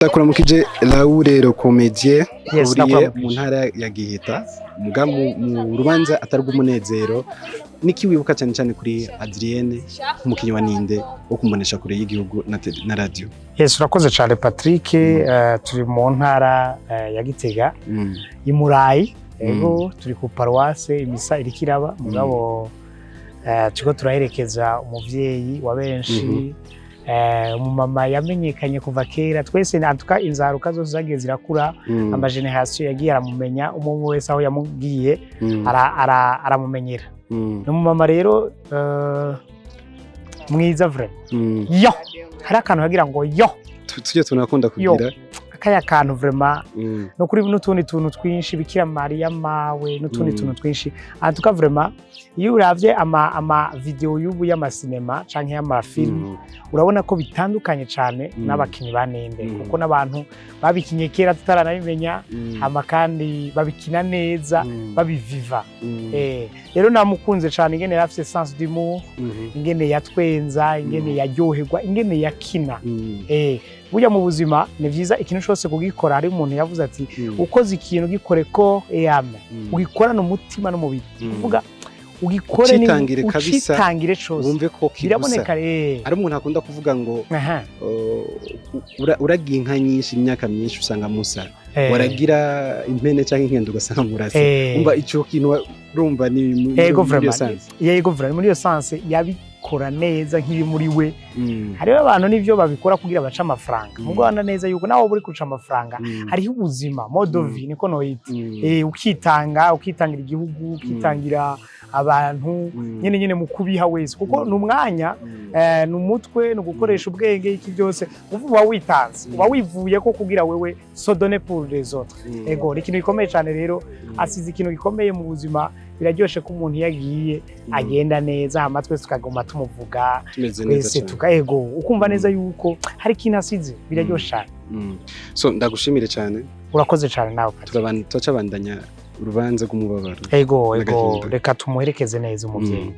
Ndakuramukije Laurero Comédien Yes, uriye mu ntara ya Giheta muga mu rubanza atarwa umunezero niki wibuka cyane cyane kuri Adrienne umukinyi wa Ninde wo kumbonesha kure y'igihugu na radio. Yes, urakoze cyane Patrick. Turi mu ntara ya Gitega i Murayi, ego turi ku paroisse imisa irikiraba mugabo tuko turaherekeza umuvyeyi wa benshi umumama yamenyekanye kuva kera twese natuka inzaruka zose zagiye zirakura ama generation yagiye aramumenya umwe wese aho yamugiye aramumenyera n'umumama rero mwiza vrai yo hari akantu hagira ngo yo tujye tunakunda kugira akaya kantu vraiment no kuri n'utundi tuntu twinshi Bikira Maria mawe n'utundi tuntu twinshi antuka vraiment iyo uravye ama video y'ubu y'ama cinema canke y'ama film urabona ko bitandukanye cyane n'abakinyi ba Ninde kuko n'abantu babikinye kera tutaranabimenya ama kandi babikina neza babiviva rero namukunze cyane ingene yafise sens d'humour ingene yatwenza ingene yaryoherwa ingene yakina burya mu buzima ni vyiza ikintu cyose kugikora hari umuntu yavuze ati ukoze ikintu gikore ko yame ugikorana umutima n'umubiri uvuga ugikore ni ucitangire cyose wumve ko kibusa biraboneka ari umuntu akunda kuvuga ngo uragiye inka nyinshi imyaka myinshi usanga musa waragira impene cyangwa inkende ugasanga murase umva ico kintu urumva ni muri iyo sense yabikora neza nk'iri muri we hariho abantu nivyo babikora kugira baca amafaranga mugo bana neza yuko nawo buri kuca amafaranga hariho ubuzima mode of vie niko noyita ukitangira igihugu ukitangira abantu nyene mu kubiha wese kuko numwanya numutwe no gukoresha ubwenge iki byose uvuba witanze uba wivuye ko kugira wewe so donner pour les autres ego ikintu gikomeye cyane rero asize ikintu gikomeye mu buzima biraryoshe ko umuntu yagiye agenda neza amatwe tukagoma tumuvuga twese tukaego ukumva neza yuko hari ikintu asize biraryoshe cyane so ndagushimire cyane urakoze cyane nawe turabandanya urubanza rw'umubabaro ego reka tumuherekeze neza umuvyeyi